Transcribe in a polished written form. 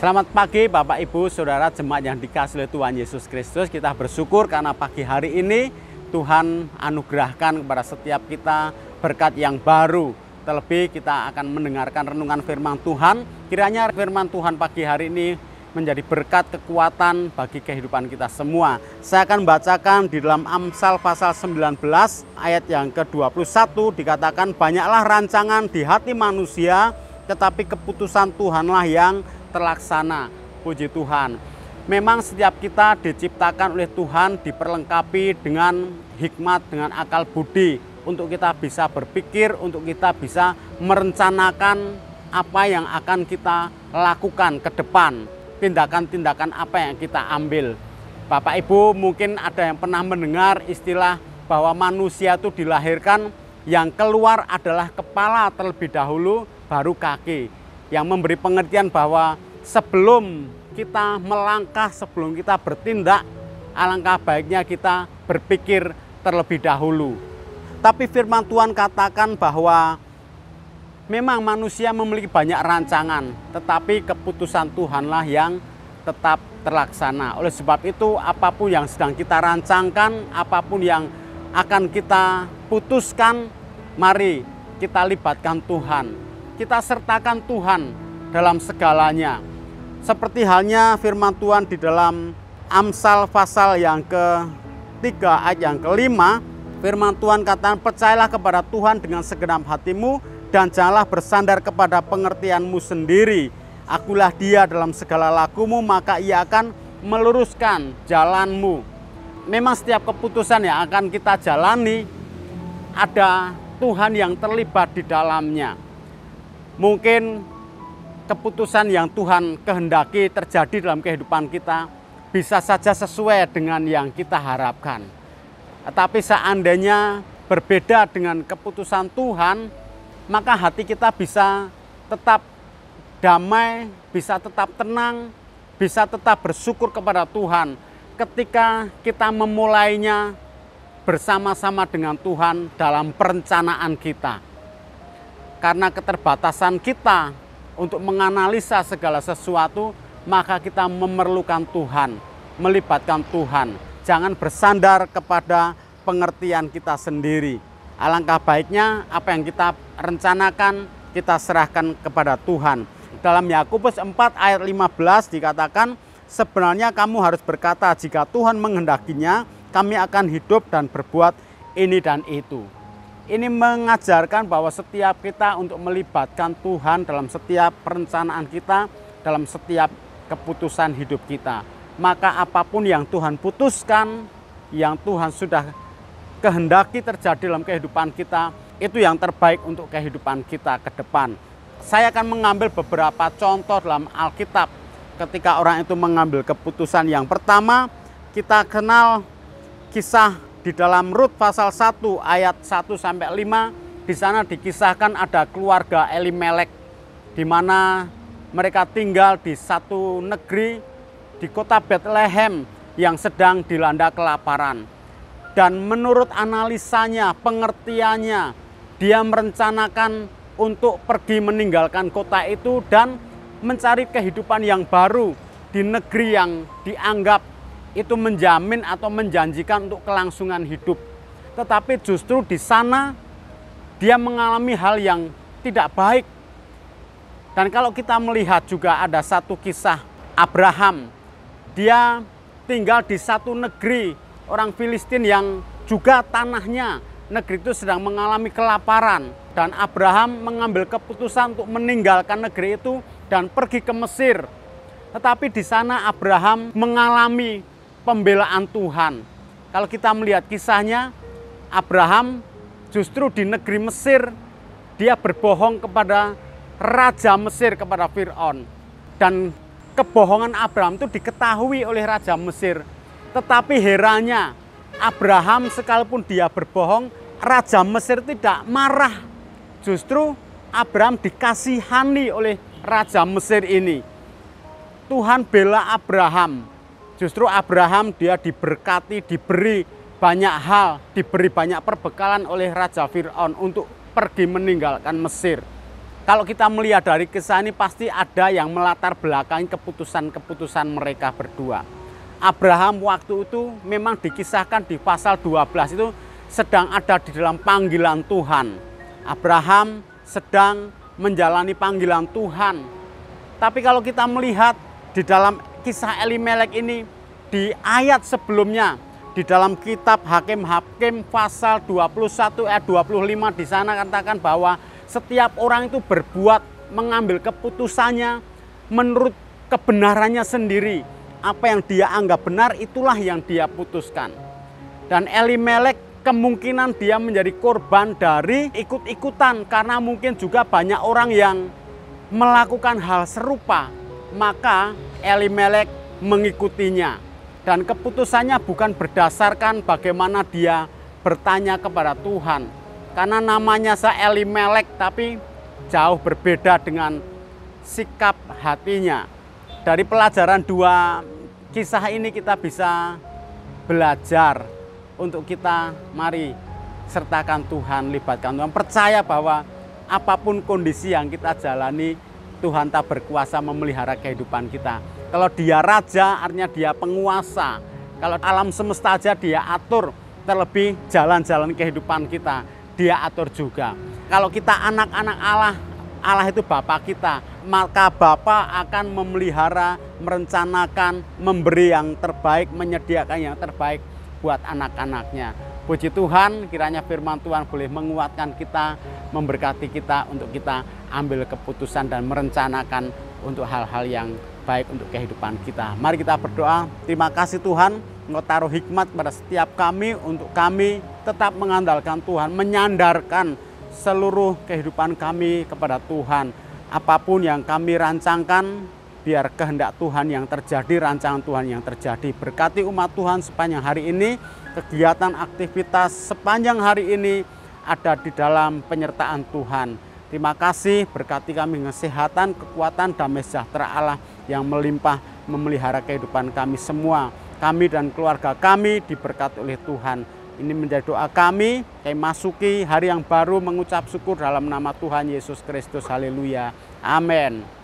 Selamat pagi Bapak Ibu Saudara jemaat yang dikasihi oleh Tuhan Yesus Kristus. Kita bersyukur karena pagi hari ini Tuhan anugerahkan kepada setiap kita berkat yang baru. Terlebih kita akan mendengarkan renungan firman Tuhan. Kiranya firman Tuhan pagi hari ini menjadi berkat kekuatan bagi kehidupan kita semua. Saya akan bacakan di dalam Amsal pasal 19 ayat yang ke-21 dikatakan, banyaklah rancangan di hati manusia, tetapi keputusan Tuhanlah yang terlaksana. Puji Tuhan. Memang setiap kita diciptakan oleh Tuhan, diperlengkapi dengan hikmat, dengan akal budi, untuk kita bisa berpikir, untuk kita bisa merencanakan apa yang akan kita lakukan ke depan, tindakan-tindakan apa yang kita ambil. Bapak Ibu mungkin ada yang pernah mendengar istilah bahwa manusia itu dilahirkan, yang keluar adalah kepala terlebih dahulu, baru kaki. Yang memberi pengertian bahwa sebelum kita melangkah, sebelum kita bertindak, alangkah baiknya kita berpikir terlebih dahulu. Tapi firman Tuhan katakan bahwa memang manusia memiliki banyak rancangan, tetapi keputusan Tuhanlah yang tetap terlaksana. Oleh sebab itu, apapun yang sedang kita rancangkan, apapun yang akan kita putuskan, mari kita libatkan Tuhan. Kita sertakan Tuhan dalam segalanya. Seperti halnya firman Tuhan di dalam Amsal pasal yang ke-3 ayat yang ke-5, firman Tuhan katakan, percayalah kepada Tuhan dengan segenap hatimu dan janganlah bersandar kepada pengertianmu sendiri. Akulah Dia dalam segala lakumu, maka Ia akan meluruskan jalanmu. Memang setiap keputusan yang akan kita jalani ada Tuhan yang terlibat di dalamnya. Mungkin keputusan yang Tuhan kehendaki terjadi dalam kehidupan kita bisa saja sesuai dengan yang kita harapkan. Tetapi seandainya berbeda dengan keputusan Tuhan, maka hati kita bisa tetap damai, bisa tetap tenang, bisa tetap bersyukur kepada Tuhan ketika kita memulainya bersama-sama dengan Tuhan dalam perencanaan kita. Karena keterbatasan kita untuk menganalisa segala sesuatu, maka kita memerlukan Tuhan, melibatkan Tuhan. Jangan bersandar kepada pengertian kita sendiri. Alangkah baiknya apa yang kita rencanakan, kita serahkan kepada Tuhan. Dalam Yakobus 4 ayat 15 dikatakan, sebenarnya kamu harus berkata, jika Tuhan menghendakinya, kami akan hidup dan berbuat ini dan itu. Ini mengajarkan bahwa setiap kita untuk melibatkan Tuhan dalam setiap perencanaan kita, dalam setiap keputusan hidup kita. Maka apapun yang Tuhan putuskan, yang Tuhan sudah kehendaki terjadi dalam kehidupan kita, itu yang terbaik untuk kehidupan kita ke depan. Saya akan mengambil beberapa contoh dalam Alkitab ketika orang itu mengambil keputusan. Yang pertama, kita kenal kisah di dalam Rut pasal 1 ayat 1-5, di sana dikisahkan ada keluarga Elimelek, di mana mereka tinggal di satu negeri di kota Bethlehem yang sedang dilanda kelaparan. Dan menurut analisanya, pengertiannya, dia merencanakan untuk pergi meninggalkan kota itu dan mencari kehidupan yang baru di negeri yang dianggap itu menjamin atau menjanjikan untuk kelangsungan hidup. Tetapi justru di sana dia mengalami hal yang tidak baik. Dan kalau kita melihat juga ada satu kisah Abraham. Dia tinggal di satu negeri orang Filistin yang juga tanahnya, negeri itu sedang mengalami kelaparan. Dan Abraham mengambil keputusan untuk meninggalkan negeri itu dan pergi ke Mesir. Tetapi di sana Abraham mengalami pembelaan Tuhan. Kalau kita melihat kisahnya, Abraham justru di negeri Mesir, dia berbohong kepada Raja Mesir, kepada Fir'aun. Dan kebohongan Abraham itu diketahui oleh Raja Mesir. Tetapi herannya, Abraham sekalipun dia berbohong, Raja Mesir tidak marah. Justru Abraham dikasihani oleh Raja Mesir ini. Tuhan bela Abraham. Justru Abraham dia diberkati, diberi banyak hal, diberi banyak perbekalan oleh Raja Fir'aun untuk pergi meninggalkan Mesir. Kalau kita melihat dari kisah ini pasti ada yang melatar belakangi keputusan-keputusan mereka berdua. Abraham waktu itu memang dikisahkan di pasal 12 itu sedang ada di dalam panggilan Tuhan. Abraham sedang menjalani panggilan Tuhan. Tapi kalau kita melihat di dalam kisah Elimelek ini, di ayat sebelumnya, di dalam kitab Hakim-Hakim pasal 21 ayat 25 di sana katakan bahwa setiap orang itu berbuat mengambil keputusannya menurut kebenarannya sendiri. Apa yang dia anggap benar itulah yang dia putuskan. Dan Elimelek kemungkinan dia menjadi korban dari ikut-ikutan karena mungkin juga banyak orang yang melakukan hal serupa. Maka Elimelek mengikutinya. Dan keputusannya bukan berdasarkan bagaimana dia bertanya kepada Tuhan. Karena namanya Elimelek tapi jauh berbeda dengan sikap hatinya. Dari pelajaran dua kisah ini kita bisa belajar untuk kita mari sertakan Tuhan, libatkan Tuhan. Percaya bahwa apapun kondisi yang kita jalani, Tuhan tak berkuasa memelihara kehidupan kita. Kalau dia raja artinya dia penguasa. Kalau alam semesta aja dia atur, terlebih jalan-jalan kehidupan kita dia atur juga. Kalau kita anak-anak Allah, Allah itu Bapa kita, maka Bapa akan memelihara, merencanakan, memberi yang terbaik, menyediakan yang terbaik buat anak-anaknya. Puji Tuhan, kiranya firman Tuhan boleh menguatkan kita, memberkati kita untuk kita ambil keputusan dan merencanakan untuk hal-hal yang baik untuk kehidupan kita. Mari kita berdoa. Terima kasih Tuhan, Engkau taruh hikmat pada setiap kami untuk kami tetap mengandalkan Tuhan, menyandarkan seluruh kehidupan kami kepada Tuhan. Apapun yang kami rancangkan, biar kehendak Tuhan yang terjadi, rancangan Tuhan yang terjadi. Berkati umat Tuhan sepanjang hari ini, kegiatan aktivitas sepanjang hari ini ada di dalam penyertaan Tuhan. Terima kasih, berkati kami kesehatan, kekuatan, damai sejahtera Allah yang melimpah memelihara kehidupan kami semua. Kami dan keluarga kami diberkati oleh Tuhan. Ini menjadi doa kami masuki hari yang baru mengucap syukur dalam nama Tuhan Yesus Kristus. Haleluya. Amin.